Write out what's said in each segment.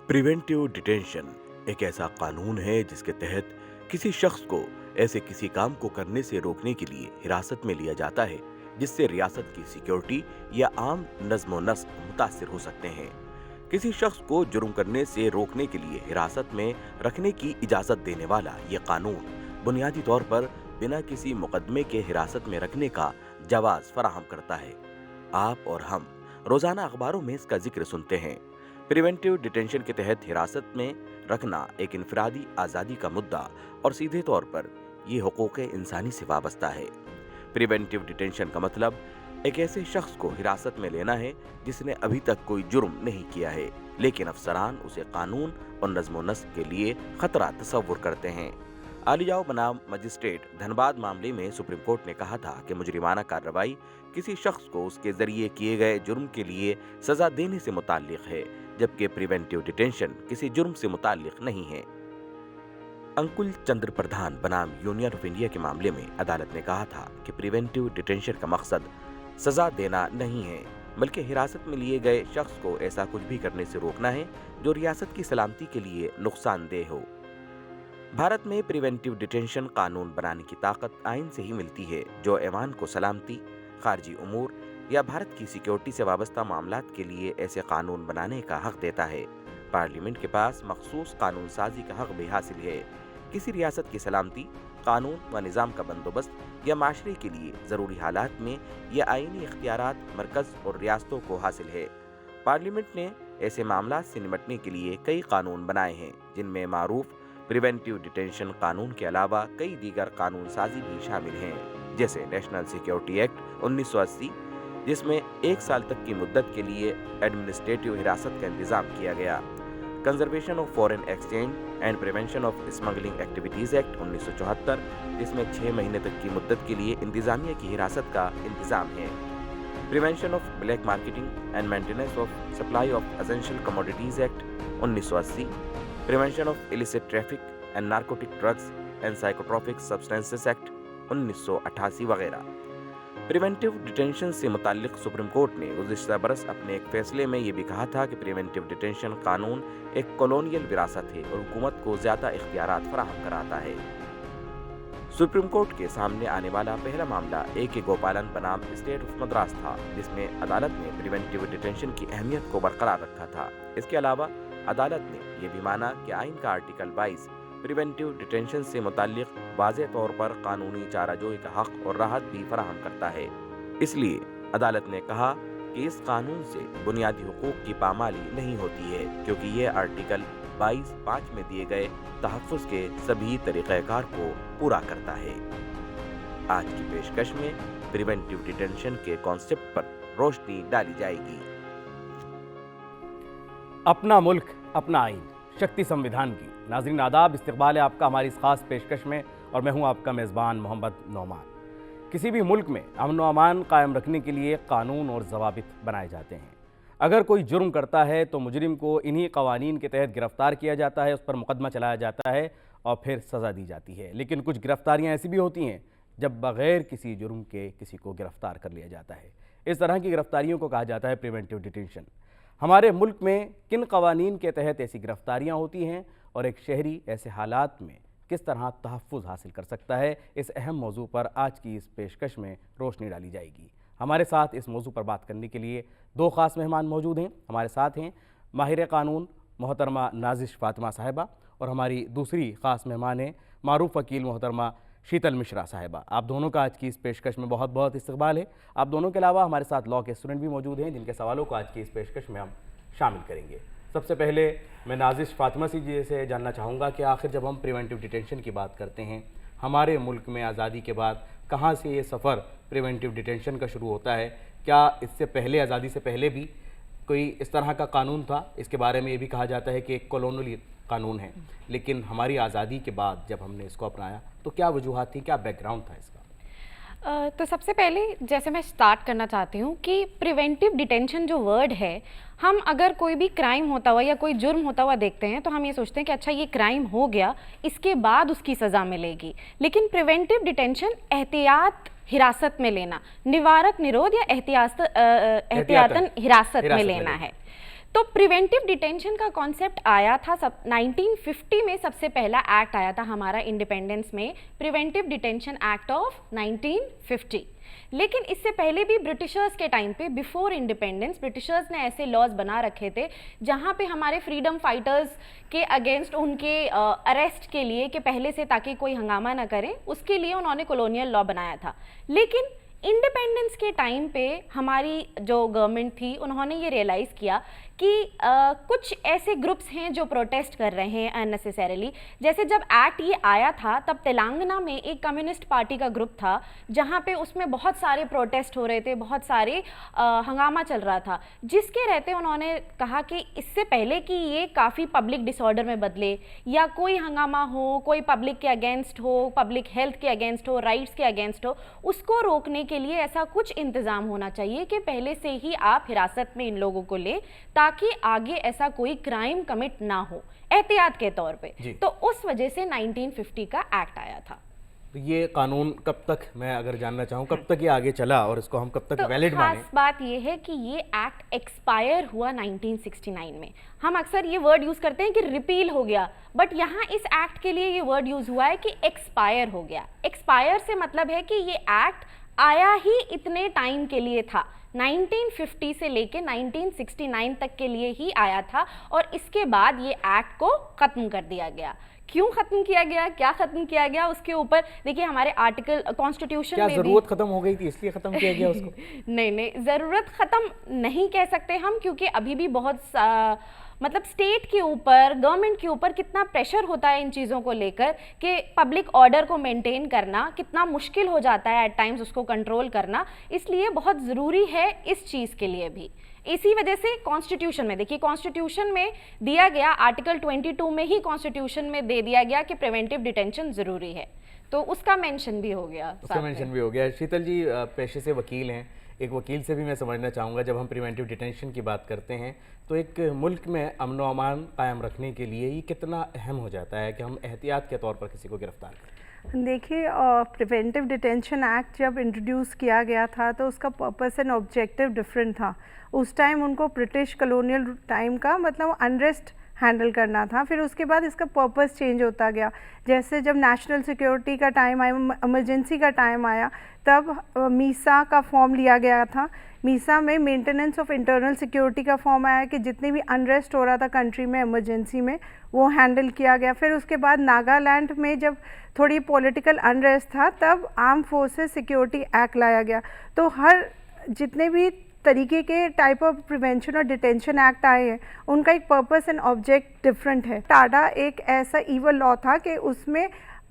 Preventive detention एक ऐसा कानून है जिसके तहत किसी शख्स को ऐसे किसी काम को करने से रोकने के लिए हिरासत में लिया जाता है जिससे रियासत की सिक्योरिटी या आम नज्म व नस्क मुतासिर हो सकते हैं। किसी शख्स को जुर्म करने से रोकने के लिए हिरासत में रखने की इजाजत देने वाला ये कानून बुनियादी तौर पर बिना किसी मुकदमे के हिरासत में रखने का जवाज फराहम करता है। आप और हम रोजाना अखबारों में इसका जिक्र सुनते हैं। प्रिवेंटिव डिटेंशन के तहत हिरासत में रखना एक इनफरादी आज़ादी का मुद्दा और सीधे तौर पर ये हुकूक इंसानी से वाबस्ता है। प्रिवेंटिव डिटेंशन का मतलब एक ऐसे शख्स को हिरासत में लेना है जिसने अभी तक कोई जुर्म नहीं किया है, लेकिन अफसरान उसे कानून और नज्म व नस्क के लिए खतरा तस्वुर करते हैं। आलियाओ बनाम मजिस्ट्रेट धनबाद मामले में सुप्रीम कोर्ट ने कहा था कि मुजरिमाना कार्रवाई किसी शख्स को उसके जरिए किए गए जुर्म के लिए सजा देने से मुताल्लिक है, जबकि प्रिवेंटिव डिटेंशन किसी जुर्म से मुताल्लिक नहीं है। अंकुल चंद्र प्रधान बनाम यूनियन ऑफ इंडिया के मामले में अदालत ने कहा था कि प्रिवेंटिव डिटेंशन का मकसद सजा देना नहीं है, बल्कि हिरासत में लिए गए शख्स को ऐसा कुछ भी करने से रोकना है जो रियासत की सलामती के लिए नुकसानदेह हो। भारत में प्रिवेंटिव डिटेंशन कानून बनाने की ताकत आइन से ही मिलती है, जो ऐवान को सलामती, खारजी उमूर या भारत की सिक्योरिटी से वाबस्ता मामलात के लिए ऐसे कानून बनाने का हक देता है। पार्लियामेंट के पास मखसूस कानून साजी का हक भी हासिल है। किसी रियासत की सलामती, कानून व निज़ाम का बंदोबस्त या माशरे के लिए ज़रूरी हालात में यह आईनी इख्तियारात मरकज़ और रियासतों को हासिल है। पार्लियामेंट ने ऐसे मामलात से निपटने के लिए कई कानून बनाए हैं, जिनमें मारूफ प्रिवेंटिव डिटेंशन कानून के अलावा कई दीगर कानून साजी भी शामिल हैं, जैसे नेशनल सिक्योरिटी एक्ट 1980, जिसमें 1 साल तक की मुद्दत के लिए एडमिनिस्ट्रेटिव हिरासत का इंतजाम किया गया। Conservation of foreign exchange and prevention of smuggling activities act 1974, जिसमें 6 महीने तक की मुद्दत के लिए इंतजामिया की हिरासत का इंतजाम है। Prevention of black marketing and maintenance of supply of essential commodities act 1980, prevention of illicit traffic and narcotic drugs and psychotropic substances act 1988 वगैरह। प्रिवेंटिव डिटेंशन से मुताल्लिक सुप्रीम कोर्ट ने गुज़िश्ता बरस अपने एक फैसले में ये भी कहा था कि प्रिवेंटिव डिटेंशन कानून एक कॉलोनियल विरासत है और हुकूमत को ज़्यादा इख्तियारात फराहम कराता है। सुप्रीम कोर्ट के सामने आने वाला पहला मामला A.K. गोपालन बनाम स्टेट ऑफ मद्रास था, जिसमें अदालत ने प्रिवेंटिव डिटेंशन की अहमियत को बरकरार रखा था। इसके अलावा अदालत ने यह भी माना कि आइन का आर्टिकल 22 प्रिवेंटिव डिटेंशन से मुताल्लिक वाज़े तौर पर कानूनी चाराजोई का हक और राहत भी फराहम करता है। इसलिए अदालत ने कहा कि इस कानून से बुनियादी हुकूक की पामाली नहीं होती है, क्योंकि यह आर्टिकल 22(5) में दिए गए तहफ़्फ़ुज़ के सभी तरीक़ाकार को पूरा करता है। आज की पेशकश में प्रिवेंटिव डिटेंशन के कॉन्सेप्ट पर रोशनी डाली जाएगी। अपना मुल्क अपना आइन, शक्ति संविधान की। नाज़रीन आदाब, इस्तकबाल है आपका हमारी इस खास पेशकश में और मैं हूं आपका मेज़बान मोहम्मद नौमान। किसी भी मुल्क में अमन व अमान कायम रखने के लिए कानून और ज़वाबित बनाए जाते हैं। अगर कोई जुर्म करता है तो मुजरिम को इन्हीं कवानीन के तहत गिरफ्तार किया जाता है, उस पर मुकदमा चलाया जाता है और फिर सज़ा दी जाती है। लेकिन कुछ गिरफ्तारियाँ ऐसी भी होती हैं जब बग़ैर किसी जुर्म के किसी को गिरफ्तार कर लिया जाता है। इस तरह की गिरफ्तारियों को कहा जाता है प्रिवेंटिव डिटेंशन। हमारे मुल्क में किन कवानीन के तहत ऐसी गिरफ्तारियाँ होती हैं और एक शहरी ऐसे हालात में किस तरह तहफ़्फ़ुज़ हासिल कर सकता है, इस अहम मौजू पर आज की इस पेशकश में रोशनी डाली जाएगी। हमारे साथ इस मौजू पर बात करने के लिए 2 ख़ास मेहमान मौजूद हैं। हमारे साथ हैं माहिर कानून मोहतरमा नाज़िश फ़ातिमा साहिबा और हमारी दूसरी ख़ास मेहमान हैं मारूफ वकील मोहतरमा शीतल मिश्रा साहिबा। आप दोनों का आज की इस पेशकश में बहुत बहुत इस्तकबाल है। आप दोनों के अलावा हमारे साथ लॉ के स्टूडेंट भी मौजूद हैं, जिनके सवालों को आज की इस पेशकश में हम शामिल करेंगे। सबसे पहले मैं नाज़िश फ़ातिमा जी से जानना चाहूँगा कि आखिर जब हम प्रिवेंटिव डिटेंशन की बात करते हैं, हमारे मुल्क में आज़ादी के बाद कहाँ से ये सफ़र प्रिवेंटिव डिटेंशन का शुरू होता है? क्या इससे पहले, आज़ादी से पहले भी कोई इस तरह का कानून था? इसके बारे में ये भी कहा जाता है कि एक कॉलोनियल कानून है, लेकिन हमारी आज़ादी के बाद जब हमने इसको अपनाया तो क्या वजूहात थी, क्या बैकग्राउंड था इसका? तो सबसे पहले जैसे मैं स्टार्ट करना चाहती हूँ कि प्रिवेंटिव डिटेंशन जो वर्ड है, हम अगर कोई भी क्राइम होता हुआ या कोई जुर्म होता हुआ देखते हैं तो हम ये सोचते हैं कि अच्छा ये क्राइम हो गया, इसके बाद उसकी सज़ा मिलेगी। लेकिन प्रिवेंटिव डिटेंशन एहतियात हिरासत में लेना, निवारक निरोध या एहतियातन हिरासत में लेना है। तो प्रिवेंटिव डिटेंशन का कॉन्सेप्ट आया था 1950 में, सबसे पहला एक्ट आया था हमारा इंडिपेंडेंस में, प्रिवेंटिव डिटेंशन एक्ट ऑफ 1950। लेकिन इससे पहले भी ब्रिटिशर्स के टाइम पे, बिफोर इंडिपेंडेंस, ब्रिटिशर्स ने ऐसे लॉज बना रखे थे जहाँ पे हमारे फ्रीडम फाइटर्स के अगेंस्ट उनके अरेस्ट के लिए, कि पहले से ताकि कोई हंगामा ना करें, उसके लिए उन्होंने कॉलोनियल लॉ बनाया था। लेकिन इंडिपेंडेंस के टाइम पे हमारी जो गवर्नमेंट थी, उन्होंने ये रियलाइज़ किया कि कुछ ऐसे ग्रुप्स हैं जो प्रोटेस्ट कर रहे हैं अननेसेसरीली। जैसे जब एक्ट ये आया था तब तेलंगाना में एक कम्युनिस्ट पार्टी का ग्रुप था जहाँ पे उसमें बहुत सारे प्रोटेस्ट हो रहे थे, बहुत सारे हंगामा चल रहा था, जिसके रहते उन्होंने कहा कि इससे पहले कि ये काफ़ी पब्लिक डिसऑर्डर में बदले या कोई हंगामा हो, कोई पब्लिक के अगेंस्ट हो, पब्लिक हेल्थ के अगेंस्ट हो, राइट्स के अगेंस्ट हो, उसको रोकने के लिए ऐसा कुछ इंतज़ाम होना चाहिए कि पहले से ही आप हिरासत में इन लोगों को लें ताकि आगे ऐसा कोई क्राइम कमिट ना हो, एहतियात के तौर पे। तो उस वजह से 1950 का एक्ट आया था। तो ये कानून कब तक, मैं अगर जानना चाहूँ, कब तक ये आगे चला और इसको हम कब तक वैलिड माने? खास बात ये है कि ये एक्ट एक्सपायर हुआ 1969 में। हम अक्सर ये वर्ड यूज करते हैं कि रिपील हो गया, बट यहाँ इस एक्ट के लिए ये वर्ड यूज हुआ है कि एक्सपायर हो गया। एक्सपायर से मतलब है कि ये एक्ट आया ही इतने टाइम के लिए था, 1950 से लेके 1969 तक के लिए ही आया था, और इसके बाद ये एक्ट को ख़त्म कर दिया गया। क्यों ख़त्म किया गया, क्या ख़त्म किया गया, उसके ऊपर देखिए हमारे आर्टिकल कॉन्स्टिट्यूशन में भी ज़रूरत ख़त्म हो गई थी इसलिए ख़त्म किया गया उसको? नहीं, ज़रूरत ख़त्म नहीं कह सकते हम, क्योंकि अभी भी बहुत मतलब स्टेट के ऊपर, गवर्नमेंट के ऊपर कितना प्रेशर होता है इन चीज़ों को लेकर कि पब्लिक ऑर्डर को मेंटेन करना कितना मुश्किल हो जाता है एट टाइम्स, उसको कंट्रोल करना, इसलिए बहुत ज़रूरी है इस चीज़ के लिए भी। इसी वजह से कॉन्स्टिट्यूशन में देखिए, कॉन्स्टिट्यूशन में दिया गया, आर्टिकल 22 में ही कॉन्स्टिट्यूशन में दे दिया गया कि प्रिवेंटिव डिटेंशन ज़रूरी है, तो उसका मेंशन भी हो गया। उसका मेंशन भी हो गया। शीतल जी पेशे से वकील हैं, एक वकील से भी मैं समझना चाहूँगा, जब हम प्रिवेंटिव डिटेंशन की बात करते हैं तो एक मुल्क में अमन व अमान कायम रखने के लिए ये कितना अहम हो जाता है कि हम एहतियात के तौर पर किसी को गिरफ्तार करें? देखिए, प्रिवेंटिव डिटेंशन एक्ट जब इंट्रोड्यूस किया गया था तो उसका पर्पस एंड ऑब्जेक्टिव डिफरेंट था। उस टाइम उनको ब्रिटिश कॉलोनियल टाइम का मतलब अनरेस्ट हैंडल करना था, फिर उसके बाद इसका पर्पस चेंज होता गया। जैसे जब नेशनल सिक्योरिटी का टाइम आया, इमरजेंसी का टाइम आया, तब मीसा का फॉर्म लिया गया था। मीसा में मेंटेनेंस ऑफ इंटरनल सिक्योरिटी का फॉर्म आया कि जितने भी अनरेस्ट हो रहा था कंट्री में इमरजेंसी में, वो हैंडल किया गया। फिर उसके बाद नागालैंड में जब थोड़ी पॉलिटिकल अनरेस्ट था तब आर्म फोर्सेस सिक्योरिटी एक्ट लाया गया। तो हर जितने भी तरीके के टाइप ऑफ प्रिवेंशन और डिटेंशन एक्ट आए हैं उनका एक पर्पस एंड ऑब्जेक्ट डिफरेंट है। टाडा एक ऐसा ईवल लॉ था कि उसमें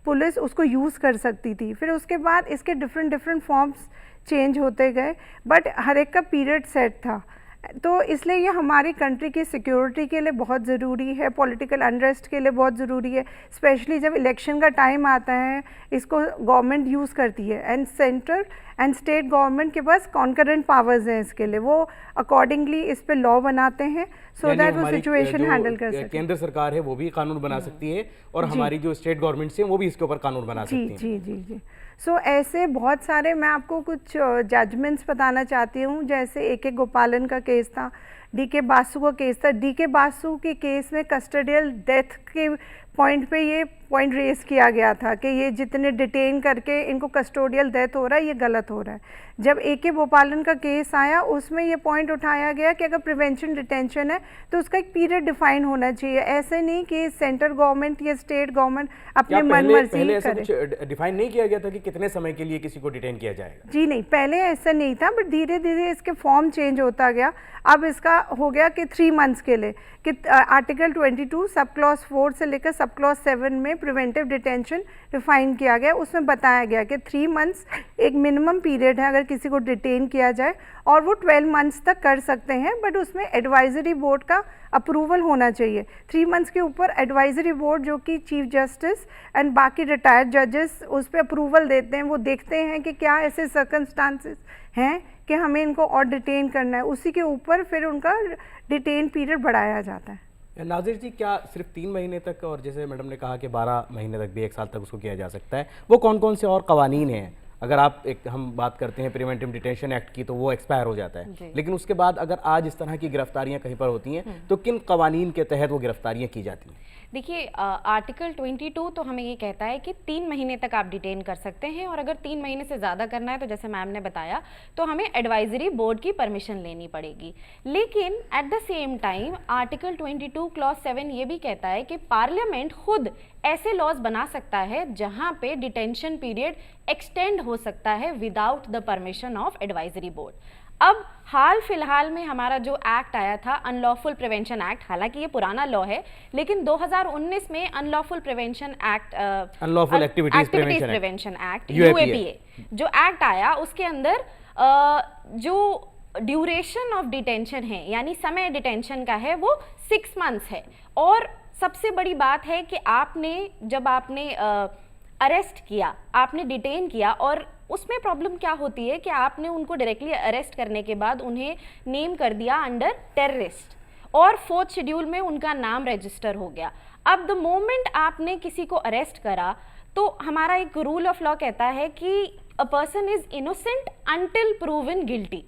पुलिस उसको यूज़ कर सकती थी। फिर उसके बाद इसके डिफरेंट फॉर्म्स चेंज होते गए, बट हर एक का पीरियड सेट था। तो इसलिए ये हमारी कंट्री की सिक्योरिटी के लिए बहुत ज़रूरी है, पॉलिटिकल अनरेस्ट के लिए बहुत ज़रूरी है। स्पेशली जब इलेक्शन का टाइम आता है, इसको गवर्नमेंट यूज़ करती है and central and state government के पास कॉन्करेंट पावर्स हैं इसके लिए, वो अकॉर्डिंगली इस पे लॉ बनाते हैं सो दैट वो सिचुएशन हैंडल कर सके। केंद्र सरकार है वो भी कानून बना सकती है और हमारी जो स्टेट गवर्नमेंट्स हैं वो भी इसके ऊपर कानून बना सकती हैं। जी जी जी। सो ऐसे बहुत सारे, मैं आपको कुछ जजमेंट्स बताना चाहती हूँ। जैसे ए के गोपालन का केस था, डी के बासु का केस था। डी के बासु के केस में कस्टडियल डेथ के पॉइंट पे ये पॉइंट रेस किया गया था कि ये जितने डिटेन करके इनको कस्टोडियल डेथ हो रहा है ये गलत हो रहा है। जब ए के गोपालन का केस आया उसमें ये पॉइंट उठाया गया कि अगर प्रिवेंशन डिटेंशन है तो उसका एक पीरियड डिफाइन होना चाहिए। ऐसे नहीं कि सेंट्रल गवर्नमेंट या स्टेट गवर्नमेंट अपने मन मर्जी करे। डिफाइन नहीं किया गया था कि कितने समय के लिए किसी को डिटेन किया जाएगा? जी नहीं, पहले ऐसा नहीं था, बट धीरे धीरे इसके फॉर्म चेंज होता गया। अब इसका हो गया कि 3 मंथ्स के लिए, कि आर्टिकल 22 सब क्लॉज 4 से लेकर सब क्लॉज 7 में प्रिवेंटिव डिटेंशन डिफाइन किया गया। उसमें बताया गया कि 3 मंथ्स एक मिनिमम पीरियड है अगर किसी को डिटेन किया जाए, और वो 12 मंथ्स तक कर सकते हैं, बट उसमें एडवाइजरी बोर्ड का अप्रूवल होना चाहिए। 3 मंथ्स के ऊपर एडवाइजरी बोर्ड जो कि चीफ जस्टिस एंड बाकी रिटायर्ड जजेस उस पर अप्रूवल देते हैं। वो देखते हैं कि क्या ऐसे सर्कमस्टांसेस हैं कि हमें इनको और डिटेन करना है, उसी के ऊपर फिर उनका डिटेन पीरियड बढ़ाया जाता है। नाजिर जी, क्या सिर्फ 3 महीने तक, और जैसे मैडम ने कहा कि 12 महीने तक भी, 1 साल तक उसको किया जा सकता है, वो कौन कौन से और कवानीन हैं अगर आप हम बात करते हैं प्रिवेंटिव डिटेंशन एक्ट की, तो वो एक्सपायर हो जाता है, लेकिन उसके बाद अगर आज इस तरह की गिरफ्तारियां कहीं पर होती हैं तो किन कवानीन के तहत वो गिरफ्तारियां की जाती हैं? देखिए, आर्टिकल 22 तो हमें ये कहता है कि 3 महीने तक आप डिटेन कर सकते हैं, और अगर 3 महीने से ज़्यादा करना है तो जैसे मैम ने बताया तो हमें एडवाइजरी बोर्ड की परमिशन लेनी पड़ेगी। लेकिन eight the same time article 22 clause 7 ये भी कहता है कि पार्लियामेंट खुद ऐसे लॉज बना सकता है जहां पे डिटेंशन पीरियड एक्सटेंड हो सकता है without the permission of advisory board. अब हाल फिलहाल में हमारा जो एक्ट आया था अनलॉफुल प्रिवेंशन एक्ट, हालांकि ये पुराना लॉ है, लेकिन 2019 में unlawful prevention act, unlawful activities prevention act UAPA जो एक्ट आया, उसके अंदर जो ड्यूरेशन ऑफ डिटेंशन है यानी समय डिटेंशन का है वो 6 मंथ्स है। और सबसे बड़ी बात है कि जब आपने अरेस्ट किया, आपने डिटेन किया, और उसमें प्रॉब्लम क्या होती है कि आपने उनको डायरेक्टली अरेस्ट करने के बाद उन्हें नेम कर दिया अंडर टेररिस्ट, और 4th शेड्यूल में उनका नाम रजिस्टर हो गया। अब द मोमेंट आपने किसी को अरेस्ट करा तो हमारा एक रूल ऑफ लॉ कहता है कि अ person is innocent until proven guilty.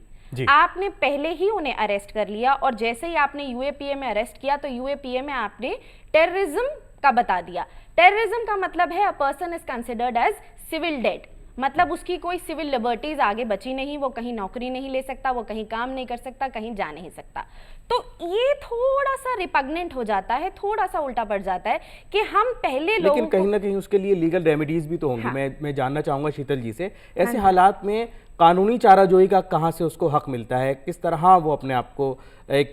आपने पहले ही उन्हें अरेस्ट कर लिया, और जैसे ही आपने यूएपीए में अरेस्ट किया तो यूएपीए में आपने टेररिज्म का बता दिया। टेररिज्म का मतलब है a person is considered as civil dead, मतलब उसकी कोई सिविल लिबर्टीज आगे बची नहीं, वो कहीं नौकरी नहीं ले सकता, वो कहीं काम नहीं कर सकता, कहीं जा नहीं सकता। तो ये थोड़ा सा रिपग्नेंट हो जाता है, थोड़ा सा उल्टा पड़ जाता है कि हम पहले लोगों लेकिन कहीं ना कहीं उसके लिए लीगल रेमेडीज भी तो होंगी। हाँ। मैं जानना चाहूंगा शीतल जी से, ऐसे हालात में कानूनी चाराजोई का कहाँ से उसको हक मिलता है, किस तरह वो अपने आप को एक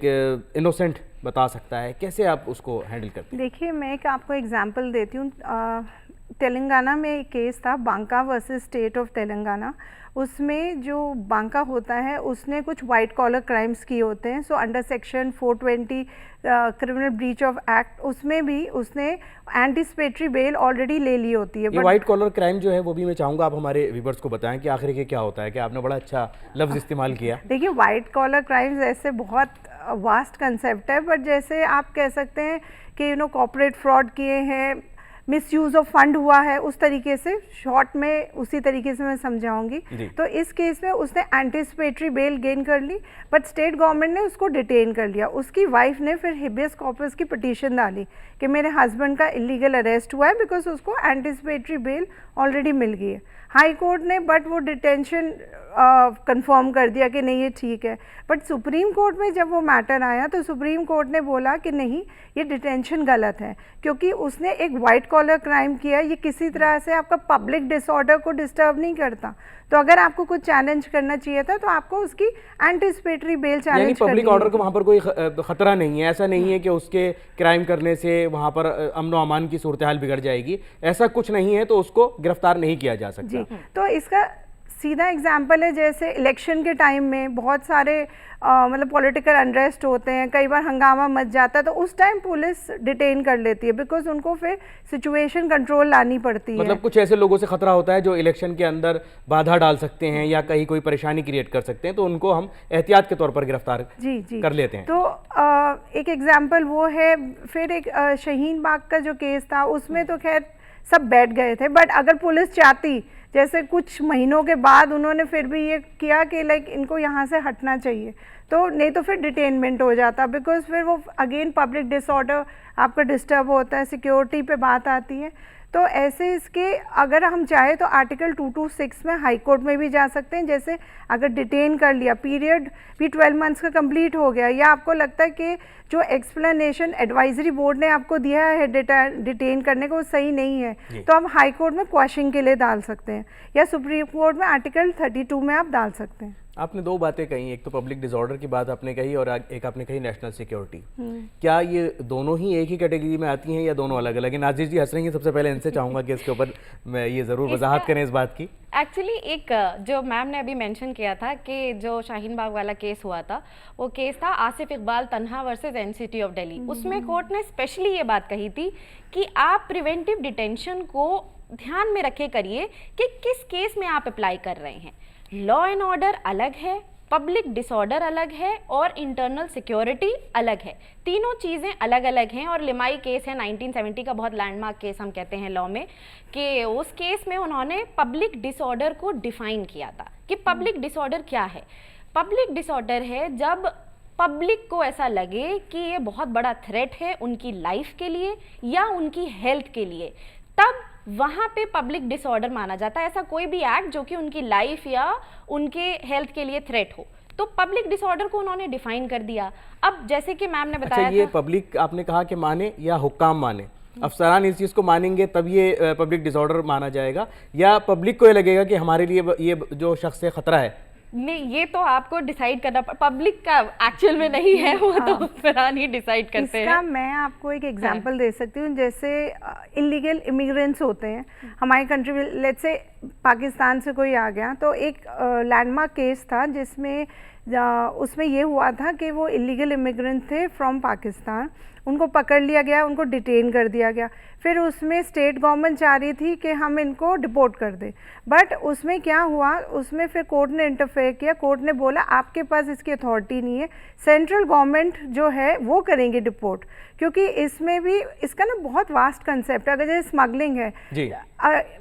इनोसेंट बता सकता है, कैसे आप उसको हैंडल करते हैं? देखिए, मैं एक आपको एग्जांपल देती हूँ। तेलंगाना में एक केस था, Banka versus state of Telangana. उसमें जो बांका होता है उसने कुछ वाइट कॉलर क्राइम्स किए होते हैं, so under section 420 criminal breach of act, उसमें भी उसने एंटीसिपेटरी बेल ऑलरेडी ले ली होती है। ये वाइट कॉलर क्राइम जो है वो भी मैं चाहूँगा आप हमारे व्यूअर्स को बताएं कि आखिर ये क्या होता है, कि आपने बड़ा अच्छा लफ्ज़ इस्तेमाल किया। देखिए, वाइट कॉलर क्राइम्स ऐसे बहुत वास्ट कंसेप्ट है, बट जैसे आप कह सकते हैं कि कॉर्पोरेट फ्रॉड किए हैं, मिसयूज ऑफ फंड हुआ है, उस तरीके से शॉर्ट में उसी तरीके से मैं समझाऊंगी। तो इस केस में उसने एंटीसिपेटरी बेल गेन कर ली, बट स्टेट गवर्नमेंट ने उसको डिटेन कर लिया। उसकी वाइफ ने फिर हिबियस कॉर्पस की पिटीशन डाली कि मेरे हस्बैंड का इलीगल अरेस्ट हुआ है, बिकॉज उसको एंटीसिपेटरी बेल ऑलरेडी मिल गई है। हाई कोर्ट ने बट वो डिटेंशन कंफर्म कर दिया कि नहीं ये ठीक है, बट सुप्रीम कोर्ट में जब वो मैटर आया तो सुप्रीम कोर्ट ने बोला कि नहीं, ये डिटेंशन गलत है, क्योंकि उसने एक वाइट कॉलर क्राइम किया, ये किसी तरह से आपका पब्लिक डिसऑर्डर को डिस्टर्ब नहीं करता। तो अगर आपको कुछ चैलेंज करना चाहिए था तो आपको उसकी एंटीसिपेटरी बेल चैलेंज करनी, पब्लिक ऑर्डर को वहाँ पर कोई खतरा नहीं है, ऐसा नहीं है कि उसके क्राइम करने से वहाँ पर अमन व अमान की सूरत हाल बिगड़ जाएगी, ऐसा कुछ नहीं है, तो उसको गिरफ्तार नहीं किया जा सकता। जी, तो इसका सीधा एग्जाम्पल है, जैसे इलेक्शन के टाइम में बहुत सारे मतलब पॉलिटिकल अनरेस्ट होते हैं, कई बार हंगामा मच जाता है, तो उस टाइम पुलिस डिटेन कर लेती है, बिकॉज उनको फिर सिचुएशन कंट्रोल लानी पड़ती है। मतलब कुछ ऐसे लोगों से खतरा होता है जो इलेक्शन के अंदर बाधा डाल सकते हैं या कहीं कोई परेशानी क्रिएट कर सकते हैं, तो उनको हम एहतियात के तौर पर गिरफ्तार कर लेते हैं। तो एक एग्जाम्पल वो है। फिर एक शाहीन बाग का जो केस था, उसमें तो खैर सब बैठ गए थे, बट अगर पुलिस चाहती, जैसे कुछ महीनों के बाद उन्होंने फिर भी ये किया कि लाइक इनको यहाँ से हटना चाहिए, तो नहीं तो फिर डिटेनमेंट हो जाता, बिकॉज फिर वो अगेन पब्लिक डिसऑर्डर आपका डिस्टर्ब होता है, सिक्योरिटी पे बात आती है। तो ऐसे इसके अगर हम चाहें तो आर्टिकल 226 में हाई कोर्ट में भी जा सकते हैं। जैसे अगर डिटेन कर लिया, पीरियड भी 12 मंथ्स का कंप्लीट हो गया, या आपको लगता है कि जो एक्सप्लेनेशन एडवाइजरी बोर्ड ने आपको दिया है डिटेन करने को वो सही नहीं है, तो आप हाई कोर्ट में क्वेश्चन के लिए डाल सकते हैं, या सुप्रीम कोर्ट में आर्टिकल 32 में आप डाल सकते हैं। आपने दो बातें कही, एक तो पब्लिक डिसऑर्डर की बात आपने कही और एक आपने कही नेशनल सिक्योरिटी। क्या ये दोनों ही एक ही कैटेगरी में आती हैं या दोनों अलग अलग हैं? नाज़िर जी हंस रही हैं, सबसे पहले इनसे चाहूँगा कि इसके ऊपर मैं ये ज़रूर वजाहत करें इस बात की। एक्चुअली एक जो मैम ने अभी मेंशन किया था कि जो शाहीन बाग वाला केस हुआ था, वो केस था आसिफ इकबाल तन्हा वर्सेस एनसीटी ऑफ दिल्ली। उसमें कोर्ट ने स्पेशली ये बात कही थी कि आप प्रिवेंटिव डिटेंशन को ध्यान में रखे करिए कि किस केस में आप अप्लाई कर रहे हैं। लॉ एंड ऑर्डर अलग है, पब्लिक डिसऑर्डर अलग है और इंटरनल सिक्योरिटी अलग है। तीनों चीज़ें अलग अलग हैं। और लिमाई केस है 1970 का, बहुत लैंडमार्क केस हम कहते हैं लॉ में, कि उस केस में उन्होंने पब्लिक डिसऑर्डर को डिफाइन किया था कि पब्लिक डिसऑर्डर क्या है। पब्लिक डिसऑर्डर है जब पब्लिक को ऐसा लगे कि ये बहुत बड़ा थ्रेट है उनकी लाइफ के लिए या उनकी हेल्थ के लिए, तब वहाँ पे पब्लिक डिसऑर्डर माना जाता है। ऐसा कोई भी एक्ट जो कि उनकी लाइफ या उनके हेल्थ के लिए थ्रेट हो, तो पब्लिक डिसऑर्डर को उन्होंने डिफाइन कर दिया। अब जैसे कि मैम ने बताया अच्छा, ये था, पब्लिक आपने कहा कि माने या हुक्काम माने, अफसरान इस चीज़ को मानेंगे तब ये पब्लिक डिसऑर्डर माना जाएगा, या पब्लिक को ये लगेगा कि हमारे लिए ये जो शख्स है खतरा है? नहीं, ये तो आपको डिसाइड करना, पब्लिक का एक्चुअल में नहीं है, वो तो अफसरान ही डिसाइड करते हैं। इसका मैं आपको एक एग्जांपल दे सकती हूँ। जैसे इलीगल इमिग्रेंट्स होते हैं हमारी कंट्री में, लेट्स से पाकिस्तान से कोई आ गया, तो एक लैंडमार्क केस था जिसमें उसमें ये हुआ था कि वो इलीगल इमिग्रेंट थे फ्रॉम पाकिस्तान, उनको पकड़ लिया गया, उनको डिटेन कर दिया गया। फिर उसमें स्टेट गवर्नमेंट चाह रही थी कि हम इनको डिपोर्ट कर दें, बट उसमें क्या हुआ, उसमें फिर कोर्ट ने इंटरफेयर किया। कोर्ट ने बोला आपके पास इसकी अथॉरिटी नहीं है, सेंट्रल गवर्नमेंट जो है वो करेंगे डिपोर्ट, क्योंकि इसमें भी इसका ना बहुत वास्ट कंसेप्ट है। अगर जैसे स्मगलिंग है जी,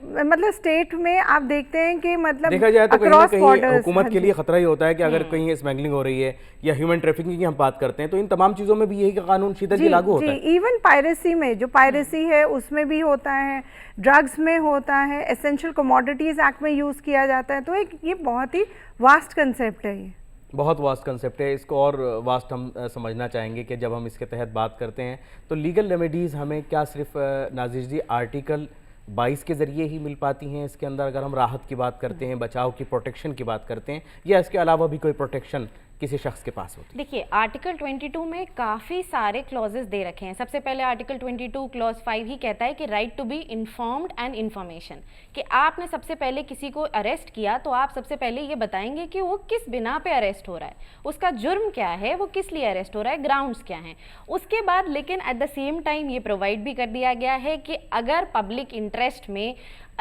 मतलब स्टेट में आप देखते हैं कि मतलब देखा जाए तो कहीं ना अक्रॉस कहीं बॉर्डर्स हुकूमत के लिए खतरा ही होता है कि अगर कहीं स्मगलिंग हो रही है या ह्यूमन ट्रैफिकिंग की हम बात करते हैं, तो इन तमाम चीज़ों में भी यही का कानून शीतल जी लागू होता है। इवन पायरेसी में, जो पायरेसी है उसमें भी होता है, ड्रग्स में होता है, एसेंशियल कमोडिटीज़ एक्ट में यूज़ किया जाता है। तो एक ये बहुत ही वास्ट कंसेप्ट है, ये बहुत वास्ट कंसेप्ट है। इसको और वास्ट हम समझना चाहेंगे कि जब हम इसके तहत बात करते हैं तो लीगल रेमेडीज़ हमें क्या सिर्फ नाज़िर जी आर्टिकल 22 के ज़रिए ही मिल पाती हैं इसके अंदर, अगर हम राहत की बात करते हैं, बचाव की, प्रोटेक्शन की बात करते हैं, या इसके अलावा भी कोई प्रोटेक्शन किसी शख्स के पास होती है? देखिए, आर्टिकल 22 में काफ़ी सारे क्लॉजेस दे रखे हैं। सबसे पहले आर्टिकल 22 क्लॉज 5 ही कहता है कि right to be informed and information, कि आपने सबसे पहले किसी को अरेस्ट किया तो आप सबसे पहले ये बताएंगे कि वो किस बिना पे अरेस्ट हो रहा है, उसका जुर्म क्या है, वो किस लिए अरेस्ट हो रहा है, ग्राउंड्स क्या हैं। उसके बाद लेकिन एट द सेम टाइम ये प्रोवाइड भी कर दिया गया है कि अगर पब्लिक इंटरेस्ट में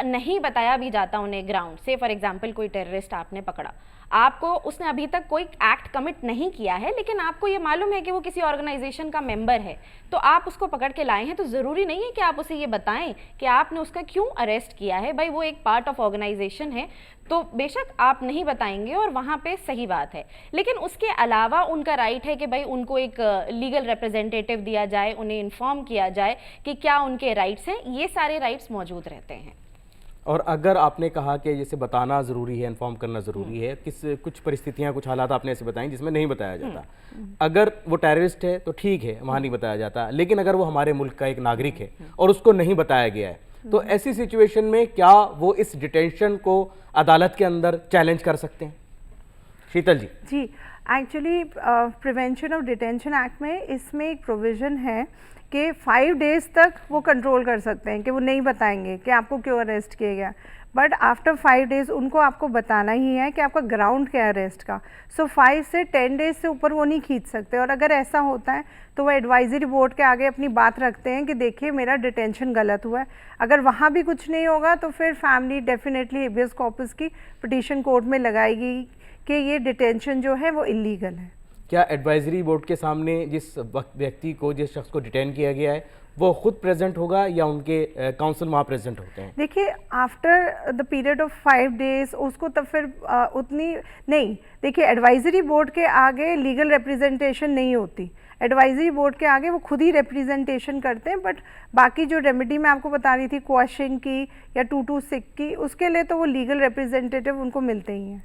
नहीं बताया भी जाता उन्हें ग्राउंड से, फॉर एग्जाम्पल कोई टेररिस्ट आपने पकड़ा, आपको उसने अभी तक कोई एक्ट कमिट नहीं किया है, लेकिन आपको ये मालूम है कि वो किसी ऑर्गेनाइजेशन का मेंबर है, तो आप उसको पकड़ के लाए हैं, तो ज़रूरी नहीं है कि आप उसे ये बताएं कि आपने उसका क्यों अरेस्ट किया है। भाई वो एक पार्ट ऑफ ऑर्गेनाइजेशन है, तो बेशक आप नहीं बताएंगे और वहाँ पे सही बात है। लेकिन उसके अलावा उनका राइट है कि भाई उनको एक लीगल रिप्रेजेंटेटिव दिया जाए, उन्हें इन्फॉर्म किया जाए कि क्या उनके राइट्स हैं। ये सारे राइट्स मौजूद रहते हैं। और अगर आपने कहा कि जैसे बताना ज़रूरी है, इन्फॉर्म करना ज़रूरी है, कुछ परिस्थितियां, कुछ हालात आपने ऐसे बताएं जिसमें नहीं बताया जाता। अगर वो टेररिस्ट है तो ठीक है, वहाँ नहीं बताया जाता, लेकिन अगर वो हमारे मुल्क का एक नागरिक है और उसको नहीं बताया गया है, तो ऐसी सिचुएशन में क्या वो इस डिटेंशन को अदालत के अंदर चैलेंज कर सकते हैं? शीतल जी। जी, actually prevention of detention act में इसमें एक प्रोविज़न है कि 5 डेज़ तक वो कंट्रोल कर सकते हैं कि वो नहीं बताएंगे कि आपको क्यों अरेस्ट किया गया, बट आफ्टर 5 डेज़ उनको आपको बताना ही है कि आपका ग्राउंड क्या है अरेस्ट का। सो 5 से 10 डेज़ से ऊपर वो नहीं खींच सकते, और अगर ऐसा होता है तो वो एडवाइजरी बोर्ड के आगे अपनी बात रखते हैं कि देखिए मेरा डिटेंशन गलत हुआ है। अगर वहाँ भी कुछ नहीं होगा तो फिर फैमिली डेफिनेटली हेबियस कॉर्पस की पिटीशन कोर्ट में लगाएगी कि ये डिटेंशन जो है वो इलीगल है। क्या एडवाइजरी बोर्ड के सामने जिस व्यक्ति को, जिस शख्स को डिटेन किया गया है, वो खुद प्रेजेंट होगा या उनके काउंसिल वहाँ प्रेजेंट होते हैं? देखिए, after the period of 5 days उसको तब फिर उतनी नहीं, देखिए एडवाइजरी बोर्ड के आगे लीगल रिप्रेजेंटेशन नहीं होती, एडवाइजरी बोर्ड के आगे वो खुद ही रिप्रेजेंटेशन करते हैं। बट बाकी जो रेमेडी मैं आपको बता रही थी क्वेश्चन की या 226 की, उसके लिए तो वो लीगल रिप्रेजेंटेटिव उनको मिलते ही हैं,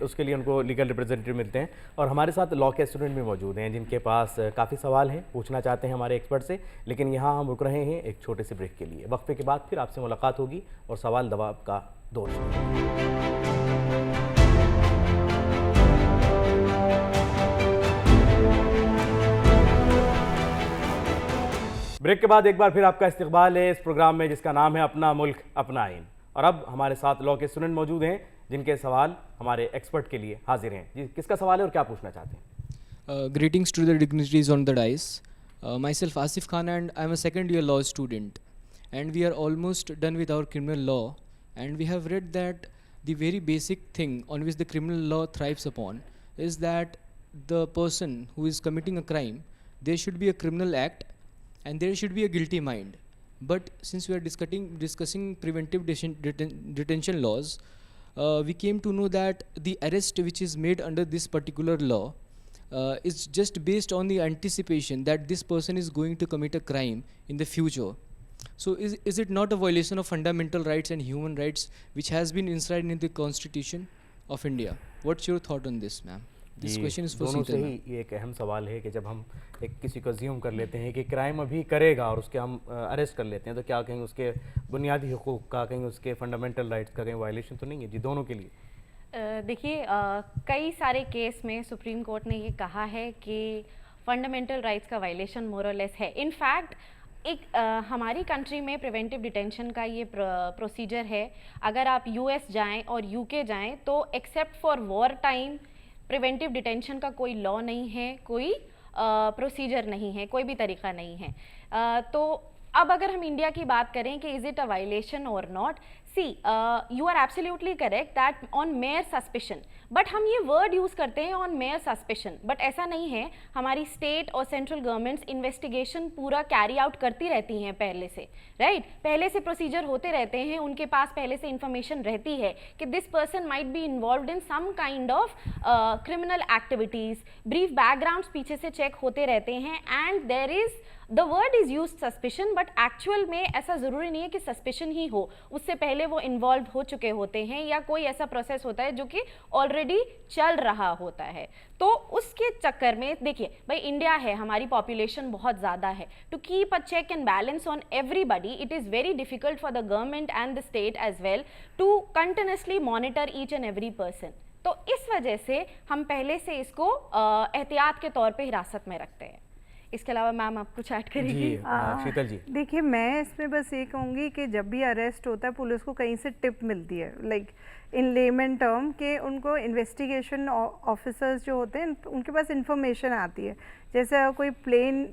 उसके लिए उनको लीगल रिप्रेजेंटेटिव मिलते हैं। और हमारे साथ लॉ के स्टूडेंट भी मौजूद हैं जिनके पास काफ़ी सवाल हैं, पूछना चाहते हैं हमारे एक्सपर्ट से। लेकिन यहाँ हम रुक रहे हैं एक छोटे से ब्रेक के लिए। वक्फे के बाद फिर आपसे मुलाकात होगी और सवाल जवाब का दौर। ब्रेक के बाद एक बार फिर आपका इस्तकबाल है इस प्रोग्राम में जिसका नाम है अपना मुल्क अपना आइन। और अब हमारे साथ लॉ के स्टूडेंट मौजूद हैं जिनके सवाल हमारे एक्सपर्ट के लिए हाजिर हैं। जी, किसका सवाल है और क्या पूछना चाहते हैं? Greetings to the dignitaries on the dais. Myself Asif Khan, and I am a second year law student, and we are almost done with our criminal law, and we have read that the very basic thing on which the criminal law thrives upon, is that the person who is committing a crime, there should be a criminal act and there should be a guilty mind. But since we are discussing preventive detention laws, we came to know that the arrest which is made under this particular law is just based on the anticipation that this person is going to commit a crime in the future. So is it not a violation of fundamental rights and human rights which has been enshrined in the Constitution of India? What's your thought on this, ma'am? This ji, question is for दोनों से Sheetal, ही ma'am. ये एक अहम सवाल है कि जब हम एक किसी को अज्यूम कर लेते हैं कि क्राइम अभी करेगा और उसके हम अरेस्ट कर लेते हैं, तो क्या कहीं उसके बुनियादी हुकूक का, कहीं उसके फंडामेंटल राइट्स का कहीं वायलेशन तो नहीं है? जी, दोनों के लिए। देखिए, कई सारे केस में सुप्रीम कोर्ट ने ये कहा है कि फंडामेंटल राइट्स का वायलेशन मोर और लेस है। इनफैक्ट एक हमारी कंट्री में प्रिवेंटिव डिटेंशन का ये प्रोसीजर है। अगर आप यूएस जाएं और यूके जाएं तो except for war time preventive detention का कोई लॉ नहीं है, कोई प्रोसीजर नहीं है, कोई भी तरीका नहीं है। तो अब अगर हम इंडिया की बात करें कि इज़ इट अ वायलेशन और not, see you are absolutely correct that on mere suspicion, but हम ये वर्ड यूज़ करते हैं ऑन मेयर सस्पिशन, बट ऐसा नहीं है। हमारी स्टेट और सेंट्रल गवर्नमेंट्स इन्वेस्टिगेशन पूरा कैरी आउट करती रहती हैं पहले से, राइट? पहले से प्रोसीजर होते रहते हैं, उनके पास पहले से इंफॉर्मेशन रहती है कि this person might be involved in some kind of criminal activities, brief backgrounds पीछे से चेक होते रहते हैं, and there is the word is use suspicion, but actual में ऐसा ज़रूरी नहीं है कि सस्पिशन ही हो, उससे पहले वो इन्वॉल्व हो चुके होते हैं या कोई ऐसा प्रोसेस होता है जो कि ऑलरेडी चल रहा होता है। तो उसके चक्कर में देखिए भाई, इंडिया है, हमारी पॉपुलेशन बहुत ज़्यादा है, to keep a check and balance on everybody it is very difficult for the government and the state as well to continuously monitor each and every person. तो इस वजह से हम पहले से इसको एहतियात के तौर पर हिरासत में रखते हैं। इसके अलावा मैम आप कुछ ऐड करेंगी? जी, शीतल जी। देखिए, मैं इसमें बस ये कहूँगी कि जब भी अरेस्ट होता है पुलिस को कहीं से टिप मिलती है, लाइक इन लेमन टर्म, कि उनको इन्वेस्टिगेशन ऑफिसर्स जो होते हैं उनके पास इंफॉर्मेशन आती है। जैसे कोई प्लेन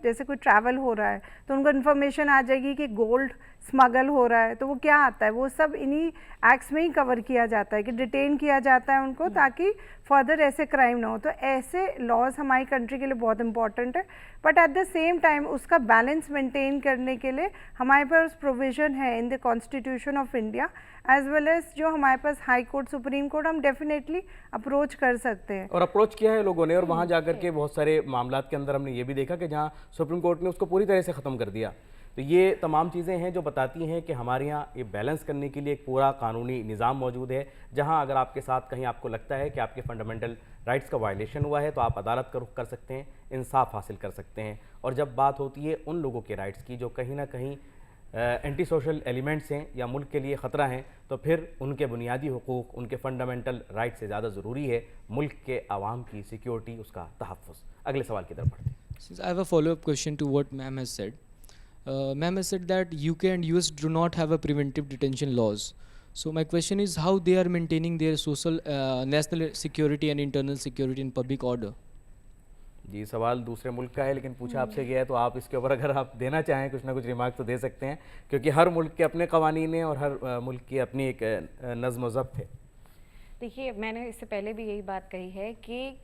जैसे कोई ट्रैवल हो रहा है तो उनको इन्फॉर्मेशन आ जाएगी कि गोल्ड स्मगल हो रहा है, तो वो क्या आता है, वो सब इन्हीं एक्ट्स में ही कवर किया जाता है कि डिटेन किया जाता है उनको, ताकि फर्दर ऐसे क्राइम ना हो। तो ऐसे लॉज हमारी कंट्री के लिए बहुत इंपॉर्टेंट है, but at the same time उसका बैलेंस मेंटेन करने के लिए हमारे पास प्रोविज़न है in the constitution of India as well as जो हमारे पास हाई कोर्ट, सुप्रीम कोर्ट, हम डेफिनेटली अप्रोच कर सकते हैं। और अप्रोच किया है लोगों ने, और वहाँ जाकर के बहुत सारे मामलात के अंदर हमने ये भी देखा कि जहाँ सुप्रीम कोर्ट ने उसको पूरी तरह से ख़त्म कर दिया। तो ये तमाम चीज़ें हैं जो बताती हैं कि हमारे यहाँ ये बैलेंस करने के लिए एक पूरा कानूनी निज़ाम मौजूद है, जहाँ अगर आपके साथ कहीं आपको लगता है कि आपके फंडामेंटल राइट्स का वायलेशन हुआ है तो आप अदालत का रुख कर सकते हैं, इंसाफ हासिल कर सकते हैं। और जब बात होती है उन लोगों के राइट्स की जो कहीं ना कहीं एंटी सोशल एलिमेंट्स हैं या मुल्क के लिए ख़तरा हैं, तो फिर उनके बुनियादी हुकूक, उनके फंडामेंटल राइट से ज़्यादा ज़रूरी है मुल्क के आवाम की सिक्योरिटी, उसका तहफ़्फ़ुज़। अगले सवाल की तरफ बढ़ते हैं। Since I have a follow-up question to what ma'am has said. Ma'am has said that UK and US do not have a preventive detention laws. So my question is how they are maintaining their social, national security and internal security and public order. जी, सवाल दूसरे मुल्क का है लेकिन पूछा आपसे गया है, तो आप इसके ऊपर अगर आप देना चाहें कुछ ना कुछ रिमार्क तो दे सकते हैं, क्योंकि हर मुल्क के अपने कवानीन हैं और हर मुल्क की अपनी एक नज़्म व ज़ब्त है। देखिए, मैंने इससे पहले भी यही बात कही है कि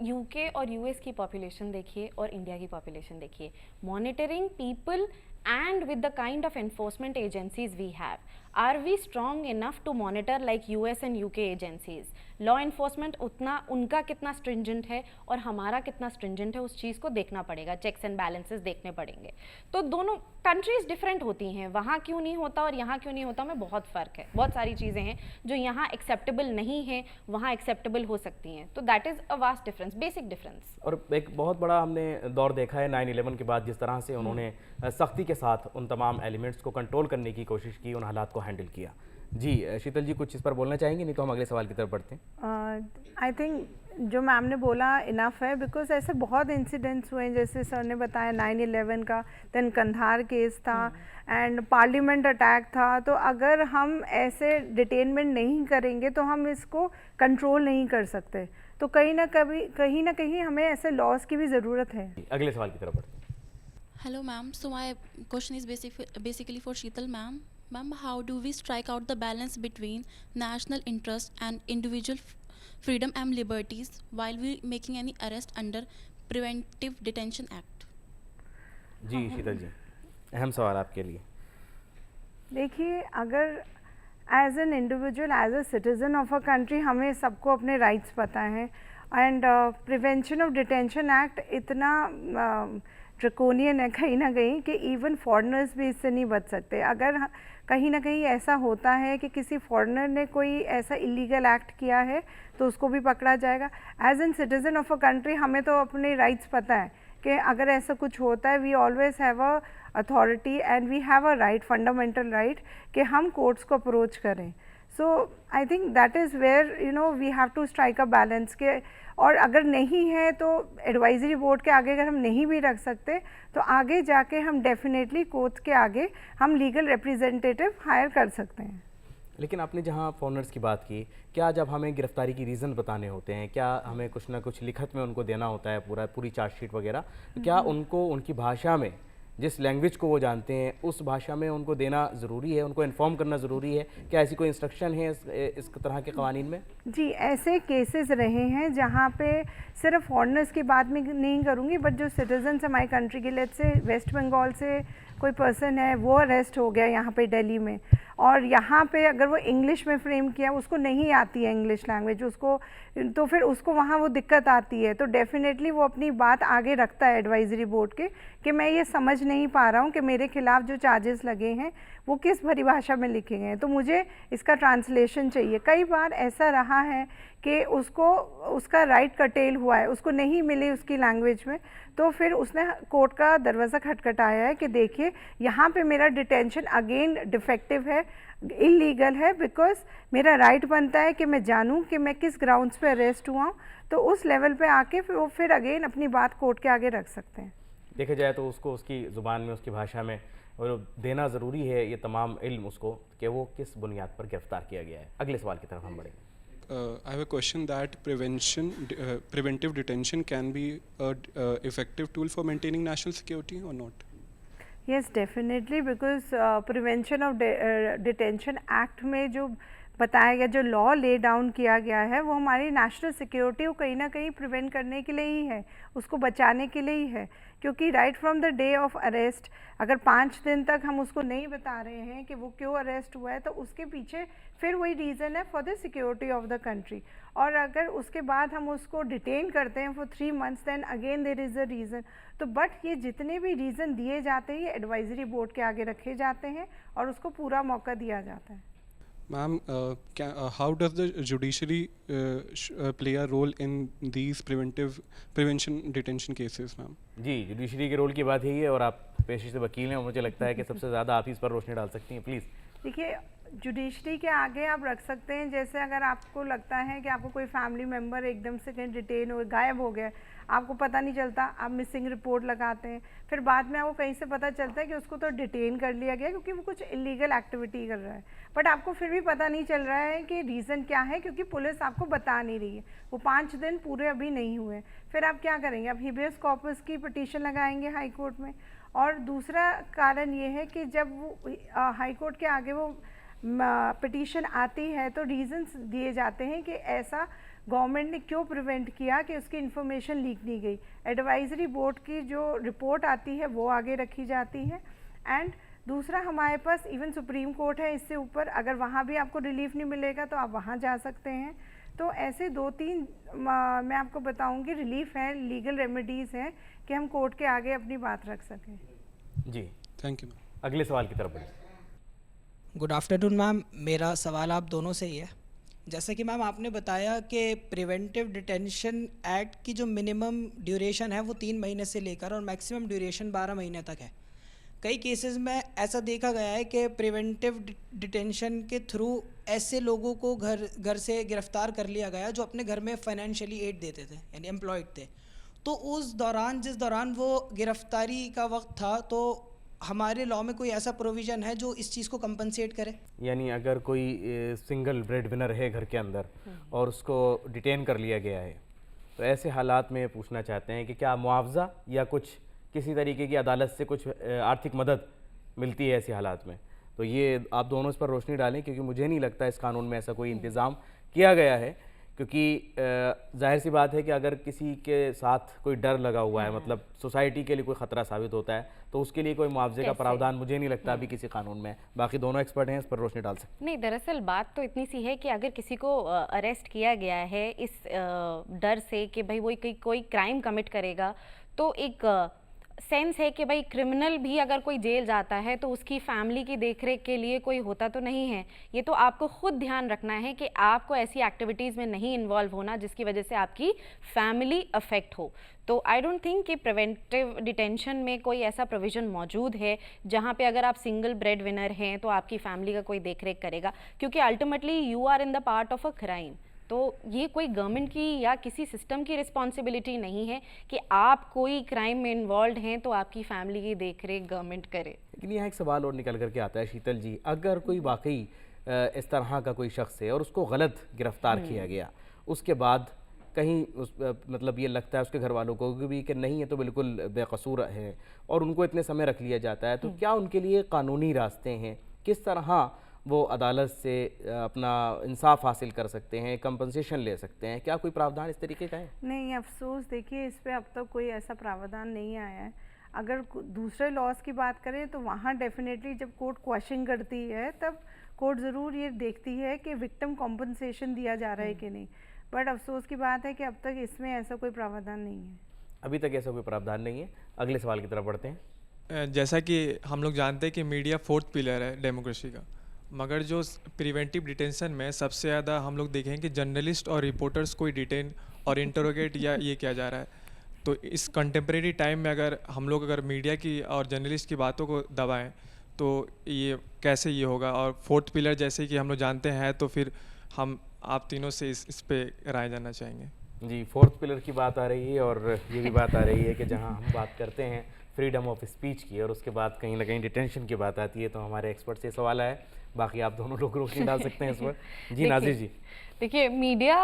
यूके और यूएस की पॉपुलेशन देखिए और इंडिया की पॉपुलेशन देखिए, monitoring people and with the kind of enforcement agencies we have, are we strong enough to monitor like US and UK agencies? Law enforcement उतना उनका कितना स्ट्रिंजेंट है और हमारा कितना स्ट्रिंजेंट है, उस चीज़ को देखना पड़ेगा, चेक्स एंड बैलेंसेस देखने पड़ेंगे। तो दोनों कंट्रीज़ डिफरेंट होती हैं, वहाँ क्यों नहीं होता और यहाँ क्यों नहीं होता में बहुत फ़र्क है। बहुत सारी चीज़ें हैं जो यहाँ एक्सेप्टेबल नहीं है, वहाँ एक्सेप्टेबल हो सकती हैं। तो that is a vast difference, basic difference. और एक बहुत बड़ा हमने दौर देखा है 9/11 के बाद, जिस तरह से उन्होंने सख्ती के साथ उन तमाम एलिमेंट्स को कंट्रोल करने की कोशिश की, उन हालात को हैंडल किया। जी शीतल जी, कुछ इस पर बोलना चाहेंगे? नहीं तो हम अगले सवाल की तरफ बढ़ते हैं। आई थिंक जो मैम ने बोला इनफ है, बिकॉज ऐसे बहुत इंसिडेंट्स हुए हैं, जैसे सर ने बताया 9/11 का, देन कंधार केस था एंड पार्लियामेंट अटैक था। तो अगर हम ऐसे डिटेनमेंट नहीं करेंगे तो हम इसको कंट्रोल नहीं कर सकते। तो कहीं ना कहीं हमें ऐसे लॉज की भी ज़रूरत है। अगले सवाल की तरफ बढ़ते हैं। Hello ma'am, so my question is basically for Sheetal ma'am. Ma'am, how do we strike out the balance between national interest and individual freedom and liberties while we making any arrest under Preventive Detention Act? जी शीतल जी, अहम सवाल आपके लिए। देखिए, अगर as an individual, as a citizen of a country, हमें सबको अपने rights पता हैं। And prevention of detention act इतना ड्रकोनियन है कहीं ना कहीं कि इवन फॉरेनर्स भी इससे नहीं बच सकते। अगर कहीं ना कहीं ऐसा होता है कि किसी फॉरेनर ने कोई ऐसा इलीगल एक्ट किया है तो उसको भी पकड़ा जाएगा। As an citizen of a country हमें तो अपने राइट्स पता है कि अगर ऐसा कुछ होता है, we always have a authority and we have a right, fundamental right, कि हम कोर्ट्स को अप्रोच करें। So I think that is where we have to strike a balance के। और अगर नहीं है तो एडवाइजरी बोर्ड के आगे अगर हम नहीं भी रख सकते तो आगे जाके हम डेफिनेटली कोर्ट के आगे हम लीगल रिप्रेजेंटेटिव हायर कर सकते हैं। लेकिन आपने जहाँ फॉरेनर्स की बात की, क्या जब हमें गिरफ्तारी की रीज़न बताने होते हैं, क्या हमें कुछ ना कुछ लिखत में उनको देना होता है, पूरी चार्जशीट वगैरह, तो क्या उनको उनकी भाषा में, जिस लैंग्वेज को वो जानते हैं उस भाषा में उनको देना ज़रूरी है, उनको इन्फॉर्म करना ज़रूरी है? क्या ऐसी कोई इंस्ट्रक्शन है इस तरह के कवानीन में? जी, ऐसे केसेस रहे हैं जहाँ पे सिर्फ फॉरेनर्स की बात में नहीं करूँगी, बट जो सिटीजन्स हमारी कंट्री के, लेट्स से वेस्ट बंगाल से कोई पर्सन है, वो अरेस्ट हो गया यहाँ पे दिल्ली में, और यहाँ पे अगर वो इंग्लिश में फ्रेम किया, उसको नहीं आती है इंग्लिश लैंग्वेज उसको, तो फिर उसको वहाँ वो दिक्कत आती है, तो डेफिनेटली वो अपनी बात आगे रखता है एडवाइजरी बोर्ड के कि मैं ये समझ नहीं पा रहा हूँ कि मेरे खिलाफ जो चार्जेस लगे हैं वो किस परिभाषा में लिखे गए हैं, तो मुझे इसका ट्रांसलेशन चाहिए। कई बार ऐसा रहा है कि उसको उसका राइट कटेल हुआ है, उसको नहीं मिली उसकी लैंग्वेज में, तो फिर उसने कोर्ट का दरवाज़ा खटखटाया है कि देखिए यहाँ पे मेरा डिटेंशन अगेन डिफेक्टिव है, इलीगल है, बिकॉज मेरा राइट बनता है कि मैं जानूँ कि मैं किस ग्राउंड्स पे अरेस्ट हुआ हूँ। तो उस लेवल पे आके वो फिर अगेन अपनी बात कोर्ट के आगे रख सकते हैं। देखा जाए तो उसको उसकी ज़ुबान में, उसकी भाषा में और देना ज़रूरी है ये तमाम इल्म उसको कि वो किस बुनियाद पर गिरफ्तार किया गया है। अगले सवाल की तरफ हम बढ़ेंगे। I have a question that preventive detention can be a effective tool for maintaining national security or not? Yes, definitely, because prevention of detention act में जो बताया गया, जो लॉ ले डाउन किया गया है, वो हमारी नेशनल सिक्योरिटी को कहीं ना कहीं प्रिवेंट करने के लिए ही है, उसको बचाने के लिए ही है। क्योंकि right from the day of arrest अगर 5 दिन तक हम उसको नहीं बता रहे हैं कि वो क्यों अरेस्ट हुआ है, तो उसके पीछे फिर वही रीज़न है for the security of the country. और अगर उसके बाद हम उसको डिटेन करते हैं for 3 months, then again there is a reason. तो बट ये जितने भी रीज़न दिए जाते हैं, ये एडवाइजरी बोर्ड के आगे रखे जाते हैं और उसको पूरा मौका दिया जाता है। Ma'am, how does the judiciary play a role in these prevention detention cases, ma'am? Ji, judiciary के रोल की बात यही है और आप पेशे से वकील हैं और मुझे लगता है कि सबसे ज़्यादा आप इस पर रोशनी डाल सकती हैं, प्लीज़। देखिए, जुडिशरी के आगे आप रख सकते हैं, जैसे अगर आपको लगता है कि आपको कोई फैमिली मेम्बर एकदम से कहीं डिटेन हो, गायब हो गया, आपको पता नहीं चलता, आप मिसिंग रिपोर्ट लगाते हैं, फिर बाद में आपको कहीं से पता चलता है कि उसको तो डिटेन कर लिया गया क्योंकि वो कुछ इलीगल एक्टिविटी कर रहा है, बट आपको फिर भी पता नहीं चल रहा है कि रीज़न क्या है, क्योंकि पुलिस आपको बता नहीं रही है, वो 5 दिन पूरे अभी नहीं हुए। फिर आप क्या करेंगे? आप हिबियस कॉर्पस की पिटीशन लगाएंगे हाई कोर्ट में। और दूसरा कारण ये है कि जब वो हाई कोर्ट के आगे वो पिटीशन आती है तो रीजंस दिए जाते हैं कि ऐसा गवर्नमेंट ने क्यों प्रिवेंट किया कि उसकी इन्फॉर्मेशन लीक नहीं गई। एडवाइजरी बोर्ड की जो रिपोर्ट आती है वो आगे रखी जाती है। एंड दूसरा, हमारे पास इवन सुप्रीम कोर्ट है इससे ऊपर, अगर वहाँ भी आपको रिलीफ नहीं मिलेगा तो आप वहाँ जा सकते हैं। तो ऐसे 2-3 मैं आपको बताऊंगी रिलीफ है, लीगल रेमेडीज़ हैं कि हम कोर्ट के आगे अपनी बात रख सकें। जी, थैंक यू। अगले सवाल की तरफ बढ़ें। गुड आफ्टरनून मैम, मेरा सवाल आप दोनों से ही है। जैसे कि मैम आपने बताया कि प्रिवेंटिव डिटेंशन एक्ट की जो मिनिमम ड्यूरेशन है वो 3 महीने से लेकर और मैक्सिमम ड्यूरेशन 12 महीने तक है। कई केसेस में ऐसा देखा गया है कि प्रिवेंटिव डिटेंशन के थ्रू ऐसे लोगों को घर से गिरफ़्तार कर लिया गया जो अपने घर में फाइनेंशियली एड देते थे, यानी एम्प्लॉयड थे। तो उस दौरान, जिस दौरान वो गिरफ़्तारी का वक्त था, तो हमारे लॉ में कोई ऐसा प्रोविज़न है जो इस चीज़ को कंपनसेट करे? यानी अगर कोई सिंगल ब्रेड विनर है घर के अंदर और उसको डिटेन कर लिया गया है, तो ऐसे हालात में पूछना चाहते हैं कि क्या मुआवजा या कुछ किसी तरीके की अदालत से कुछ आर्थिक मदद मिलती है ऐसे हालात में? तो ये आप दोनों इस पर रोशनी डालें, क्योंकि मुझे नहीं लगता इस कानून में ऐसा कोई इंतज़ाम किया गया है क्योंकि जाहिर सी बात है कि अगर किसी के साथ कोई डर लगा हुआ है, मतलब सोसाइटी के लिए कोई ख़तरा साबित होता है, तो उसके लिए कोई मुआवजे का प्रावधान मुझे नहीं लगता अभी किसी कानून में है। बाकी दोनों एक्सपर्ट हैं, इस पर रोशनी डाल सकते नहीं, दरअसल बात तो इतनी सी है कि अगर किसी को अरेस्ट किया गया है इस डर से कि भाई वो कोई क्राइम कमिट करेगा, तो एक सेंस है कि भाई क्रिमिनल भी अगर कोई जेल जाता है तो उसकी फैमिली की देखरेख के लिए कोई होता तो नहीं है। ये तो आपको खुद ध्यान रखना है कि आपको ऐसी एक्टिविटीज़ में नहीं इन्वॉल्व होना जिसकी वजह से आपकी फैमिली अफेक्ट हो। तो आई डोंट थिंक कि प्रिवेंटिव डिटेंशन में कोई ऐसा प्रोविज़न मौजूद है जहाँ पे अगर आप सिंगल ब्रेड विनर हैं तो आपकी फैमिली का कोई देखरेख करेगा, क्योंकि ultimately you are in the part of a crime. तो ये कोई गवर्नमेंट की या किसी सिस्टम की रिस्पॉन्सिबिलिटी नहीं है कि आप कोई क्राइम में इन्वॉल्व हैं तो आपकी फैमिली की देखरेख गवर्नमेंट करे। लेकिन यहाँ एक सवाल और निकल करके आता है शीतल जी, अगर कोई वाकई इस तरह का कोई शख्स है और उसको गलत गिरफ्तार किया गया, उसके बाद कहीं मतलब ये लगता है उसके घर वालों को भी कि नहीं है तो बिल्कुल बेकसूर है और उनको इतने समय रख लिया जाता है, तो क्या उनके लिए कानूनी रास्ते हैं? किस तरह वो अदालत से अपना इंसाफ हासिल कर सकते हैं, कंपनसेशन ले सकते हैं? क्या कोई प्रावधान इस तरीके का है? नहीं, अफसोस देखिए इस पे अब तक कोई ऐसा प्रावधान नहीं आया है। अगर दूसरे लॉज की बात करें तो वहाँ डेफिनेटली जब कोर्ट क्वेश्चन करती है तब कोर्ट ज़रूर ये देखती है कि विक्टिम कॉम्पनसेशन दिया जा रहा है कि नहीं, बट अफसोस की बात है कि अब तक इसमें ऐसा कोई प्रावधान नहीं है। अभी तक ऐसा कोई प्रावधान नहीं है। अगले सवाल की तरफ बढ़ते हैं। जैसा कि हम लोग जानते हैं कि मीडिया फोर्थ पिलर है डेमोक्रेसी का, मगर जो प्रिवेंटिव डिटेंशन में सबसे ज़्यादा हम लोग देखें कि जर्नलिस्ट और रिपोर्टर्स को डिटेन और इंटरोगेट या ये किया जा रहा है। तो इस कंटेम्प्रेरी टाइम में अगर हम लोग अगर मीडिया की और जर्नलिस्ट की बातों को दबाएं तो ये कैसे ये होगा? और फोर्थ पिलर जैसे कि हम लोग जानते हैं, तो फिर हम आप तीनों से इस पे राय जानना चाहेंगे। जी, फोर्थ पिलर की बात आ रही है और ये भी बात आ रही है कि जहां हम बात करते हैं फ्रीडम ऑफ स्पीच की और उसके बाद कहीं ना कहीं डिटेंशन की बात आती है, तो हमारे एक्सपर्ट से सवाल आया, बाकी आप दोनों लोग रोशनी डाल सकते हैं इस पर। जी नाज़िर जी। देखिए, मीडिया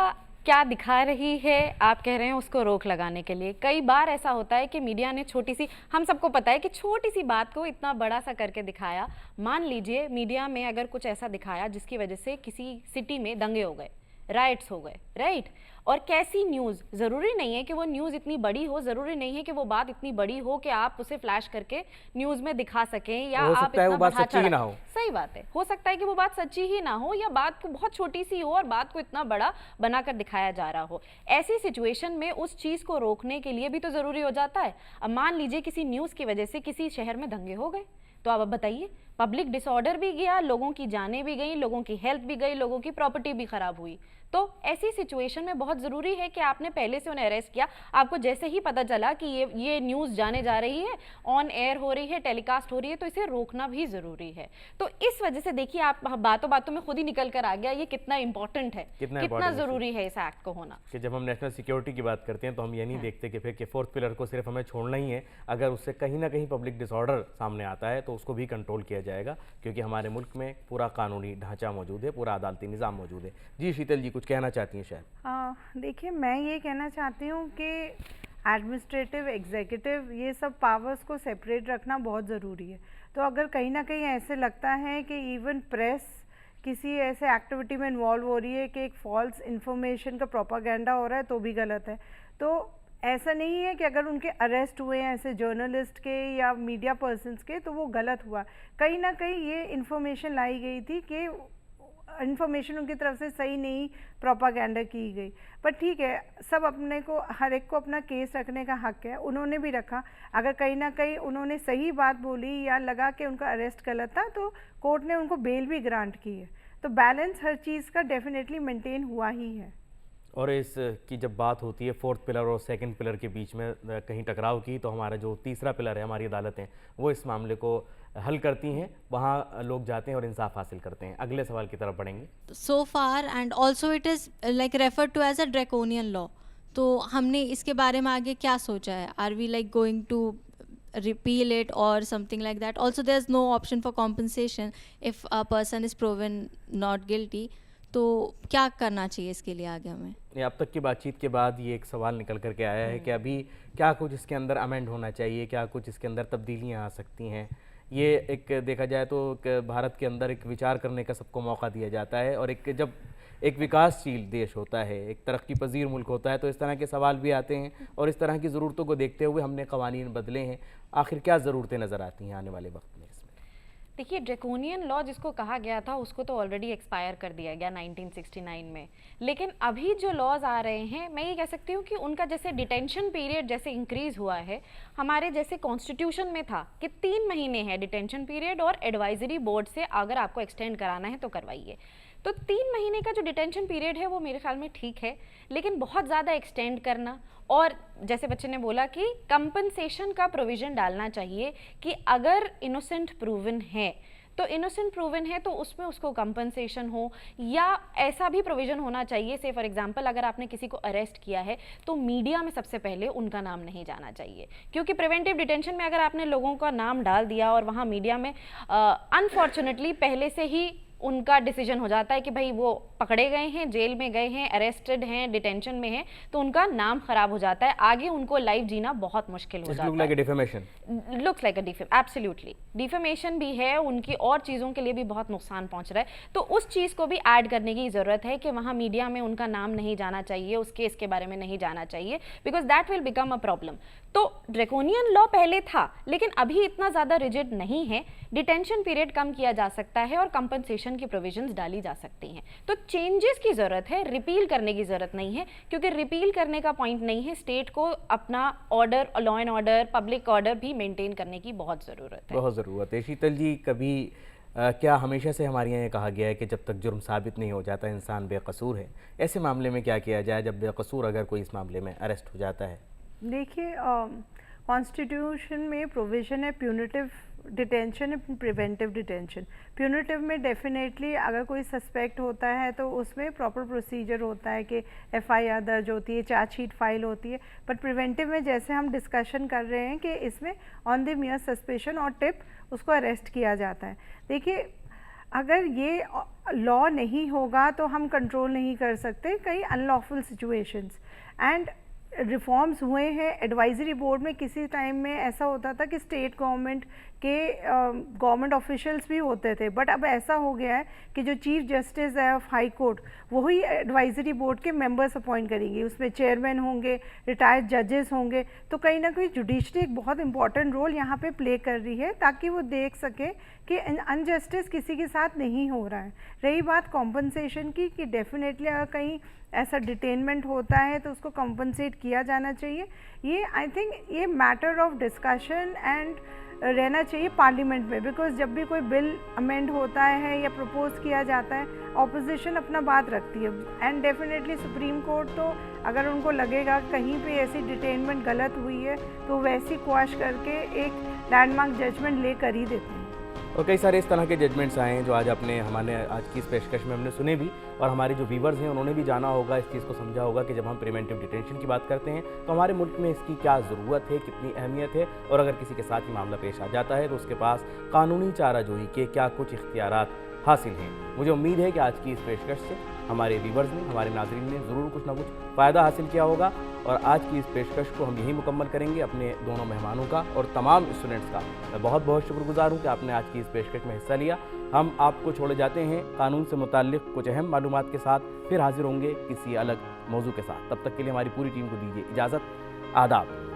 क्या दिखा रही है, आप कह रहे हैं उसको रोक लगाने के लिए। कई बार ऐसा होता है कि मीडिया ने छोटी सी, हम सबको पता है कि छोटी सी बात को इतना बड़ा सा करके दिखाया। मान लीजिए मीडिया में अगर कुछ ऐसा दिखाया जिसकी वजह से किसी सिटी में दंगे हो गए, राइट्स हो गए, राइट, और कैसी न्यूज़, ज़रूरी नहीं है कि वो न्यूज़ इतनी बड़ी हो, ज़रूरी नहीं है कि वो बात इतनी बड़ी हो कि आप उसे फ्लैश करके न्यूज़ में दिखा सकें, या हो आप सकता है वो बात सच्ची ही ना हो। सही बात है, हो सकता है कि वो बात सच्ची ही ना हो या बात को बहुत छोटी सी हो और बात को इतना बड़ा बनाकर दिखाया जा रहा हो। ऐसी सिचुएशन में उस चीज़ को रोकने के लिए भी तो ज़रूरी हो जाता है। अब मान लीजिए किसी न्यूज़ की वजह से किसी शहर में दंगे हो गए, तो आप अब बताइए, पब्लिक डिसऑर्डर भी गया, लोगों की जानें भी गई, लोगों की हेल्थ भी गई, लोगों की प्रॉपर्टी भी खराब हुई। तो ऐसी सिचुएशन में बहुत ज़रूरी है कि आपने पहले से उन्हें अरेस्ट किया, आपको जैसे ही पता चला कि ये न्यूज़ जाने जा रही है, ऑन एयर हो रही है, टेलीकास्ट हो रही है, तो इसे रोकना भी ज़रूरी है। तो इस वजह से देखिए, आप बातों बातों में खुद ही निकल कर आ गया ये कितना इंपॉर्टेंट है, कितना ज़रूरी है इस एक्ट को होना। कि जब हम नेशनल सिक्योरिटी की बात करते हैं तो हम ये नहीं देखते कि फिर कि फोर्थ पिलर को सिर्फ हमें छोड़ना ही है, अगर उससे कहीं ना कहीं पब्लिक डिसऑर्डर सामने आता है तो उसको भी कंट्रोल किया जाएगा, क्योंकि हमारे मुल्क में पूरा कानूनी ढांचा मौजूद है, पूरा अदालती निज़ाम मौजूद है। जी शीतल जी, कुछ कहना चाहती हैं शायद? देखिए, मैं ये कहना चाहती हूँ कि एडमिनिस्ट्रेटिव, एग्जीक्यूटिव, ये सब पावर्स को सेपरेट रखना बहुत ज़रूरी है। तो अगर कहीं ना कहीं ऐसे लगता है कि इवन प्रेस किसी ऐसे एक्टिविटी में इन्वॉल्व हो रही है कि एक फॉल्स इन्फॉर्मेशन का प्रोपागेंडा हो रहा है, तो भी गलत है। तो ऐसा नहीं है कि अगर उनके अरेस्ट हुए हैं ऐसे जर्नलिस्ट के या मीडिया पर्सन्स के तो वो गलत हुआ। कहीं ना कहीं ये इन्फॉर्मेशन लाई गई थी कि इन्फॉर्मेशन उनकी तरफ से सही नहीं प्रोपागेंडा की गई, पर ठीक है, सब अपने को, हर एक को अपना केस रखने का हक है, उन्होंने भी रखा। अगर कहीं ना कहीं उन्होंने सही बात बोली या लगा कि उनका अरेस्ट गलत था तो कोर्ट ने उनको बेल भी ग्रांट की है। तो बैलेंस हर चीज़ का डेफिनेटली मेंटेन हुआ ही है। और इस की जब बात होती है फोर्थ पिलर और सेकंड पिलर के बीच में कहीं टकराव की, तो हमारा जो तीसरा पिलर है, हमारी अदालतें, वो इस मामले को हल करती हैं, वहाँ लोग जाते हैं और इंसाफ हासिल करते हैं। अगले सवाल की तरफ बढ़ेंगे। So far and also it is like refer to as a draconian law, तो हमने इसके बारे में आगे क्या सोचा है? Are we like going to repeal it or something like that? Also there's no option for compensation if a person is proven not guilty. तो क्या करना चाहिए इसके लिए आगे हमें? अब तक की बातचीत के बाद ये एक सवाल निकल करके आया है कि अभी क्या कुछ इसके अंदर अमेंड होना चाहिए, क्या कुछ इसके अंदर तब्दीलियाँ आ सकती हैं। ये एक देखा जाए तो भारत के अंदर एक विचार करने का सबको मौका दिया जाता है, और एक जब एक विकासशील देश होता है, एक तरक्की पजीर मुल्क होता है, तो इस तरह के सवाल भी आते हैं और इस तरह की ज़रूरतों को देखते हुए हमने कवानीन बदले हैं। आखिर क्या ज़रूरतें नज़र आती हैं आने वाले वक्त में इसमें? देखिए, ड्रैकोनियन लॉ जिसको कहा गया था उसको तो ऑलरेडी एक्सपायर कर दिया गया 1969 में, लेकिन अभी जो लॉज आ रहे हैं मैं ये कह सकती हूँ कि उनका जैसे डिटेंशन पीरियड जैसे इंक्रीज़ हुआ है, हमारे जैसे कॉन्स्टिट्यूशन में था कि 3 महीने है डिटेंशन पीरियड और एडवाइजरी बोर्ड से अगर आपको एक्सटेंड कराना है तो करवाइए। तो 3 महीने का जो डिटेंशन पीरियड है वो मेरे ख्याल में ठीक है, लेकिन बहुत ज़्यादा एक्सटेंड करना और जैसे बच्चे ने बोला कि कंपनसेशन का प्रोविज़न डालना चाहिए कि अगर इनोसेंट प्रूवन है तो इनोसेंट प्रूवन है तो उसमें उसको कंपनसेशन हो, या ऐसा भी प्रोविज़न होना चाहिए से फॉर एग्जांपल अगर आपने किसी को अरेस्ट किया है तो मीडिया में सबसे पहले उनका नाम नहीं जाना चाहिए, क्योंकि प्रिवेंटिव डिटेंशन में अगर आपने लोगों का नाम डाल दिया और वहाँ मीडिया में अनफॉर्चुनेटली पहले से ही उनका डिसीजन हो जाता है कि भाई वो पकड़े गए हैं, जेल में गए हैं, अरेस्टेड हैं, डिटेंशन में हैं, तो उनका नाम खराब हो जाता है, आगे उनको लाइफ जीना बहुत मुश्किल हो जाता है। लुक्स लाइक अ डिफेमेशन, एब्सोल्युटली डिफेमेशन भी है, उनकी और चीज़ों के लिए भी बहुत नुकसान पहुंच रहा है। तो उस चीज़ को भी ऐड करने की ज़रूरत है कि वहाँ मीडिया में उनका नाम नहीं जाना चाहिए, उस केस के बारे में नहीं जाना चाहिए, because that will become a problem. तो ड्रैकोनियन लॉ पहले था लेकिन अभी इतना ज़्यादा रिजिड नहीं है, डिटेंशन पीरियड कम किया जा सकता है और कंपनसेशन की प्रोविजंस डाली जा सकती हैं। तो चेंजेस की ज़रूरत है, रिपील करने की ज़रूरत नहीं है, क्योंकि रिपील करने का पॉइंट नहीं है, स्टेट को अपना order, law and order, public order भी मेंटेन करने की बहुत ज़रूरत है। बहुत ज़रूरत है। शीतल जी, कभी क्या हमेशा से हमारे यहाँ कहा गया है कि जब तक जुर्म साबित नहीं हो जाता इंसान बेकसूर है, ऐसे मामले में क्या किया जाए जब बेकसूर अगर कोई इस मामले में अरेस्ट हो जाता है? देखिए, कॉन्स्टिट्यूशन में प्रोविज़न है punitive detention and preventive detention. Punitive में डेफिनेटली अगर कोई सस्पेक्ट होता है तो उसमें प्रॉपर प्रोसीजर होता है कि एफआईआर दर्ज होती है, चार्जशीट फाइल होती है। बट प्रिवेंटिव में जैसे हम डिस्कशन कर रहे हैं कि इसमें ऑन द मियर सस्पेशन और टिप उसको अरेस्ट किया जाता है। देखिए, अगर ये लॉ नहीं होगा तो हम कंट्रोल नहीं कर सकते कई अनलॉफुल सिचुएशंस। एंड रिफॉर्म्स हुए हैं एडवाइजरी बोर्ड में, किसी टाइम में ऐसा होता था कि स्टेट गवर्नमेंट के गवर्नमेंट ऑफिशियल्स भी होते थे, बट अब ऐसा हो गया है कि जो चीफ जस्टिस है ऑफ हाई कोर्ट वही एडवाइजरी बोर्ड के मेंबर्स अपॉइंट करेंगे, उसमें चेयरमैन होंगे, रिटायर्ड जजेस होंगे। तो कहीं ना कहीं जुडिशरी एक बहुत इंपॉर्टेंट रोल यहाँ पे प्ले कर रही है ताकि वो देख सके कि अनजस्टिस किसी के साथ नहीं हो रहा है। रही बात कॉम्पनसेशन की, कि डेफिनेटली अगर कहीं ऐसा डिटेनमेंट होता है तो उसको कॉम्पनसेट किया जाना चाहिए। ये आई थिंक ये मैटर ऑफ डिस्कशन एंड रहना चाहिए पार्लियामेंट में, बिकॉज जब भी कोई बिल अमेंड होता है या प्रपोज किया जाता है ऑपोजिशन अपना बात रखती है। एंड डेफिनेटली सुप्रीम कोर्ट तो अगर उनको लगेगा कहीं पे ऐसी डिटेनमेंट गलत हुई है तो वैसी क्वाश करके एक लैंडमार्क जजमेंट ले कर ही देते हैं। और कई सारे इस तरह के जजमेंट्स आए हैं जो आज अपने हमारे आज की इस पेशकश में हमने सुने भी, और हमारे जो व्यूवर्स हैं उन्होंने भी जाना होगा, इस चीज़ को समझा होगा कि जब हम प्रिवेंटिव डिटेंशन की बात करते हैं तो हमारे मुल्क में इसकी क्या ज़रूरत है, कितनी अहमियत है, और अगर किसी के साथ ही मामला पेश आ जाता है तो उसके पास कानूनी चाराजोई के क्या कुछ इख्तियारात हासिल हैं। मुझे उम्मीद है कि आज की इस पेशकश से हमारे व्यूवर्स ने, हमारे नाज़रीन ने ज़रूर कुछ ना कुछ फ़ायदा हासिल किया होगा। और आज की इस पेशकश को हम यही मुकम्मल करेंगे अपने दोनों मेहमानों का और तमाम स्टूडेंट्स का। मैं बहुत बहुत शुक्रगुजार हूँ कि आपने आज की इस पेशकश में हिस्सा लिया। हम आपको छोड़े जाते हैं कानून से मुताल्लिक़ कुछ अहम मालूमात के साथ, फिर हाजिर होंगे किसी अलग मौजू के साथ। तब तक के लिए हमारी पूरी टीम को दीजिए इजाज़त। आदाब।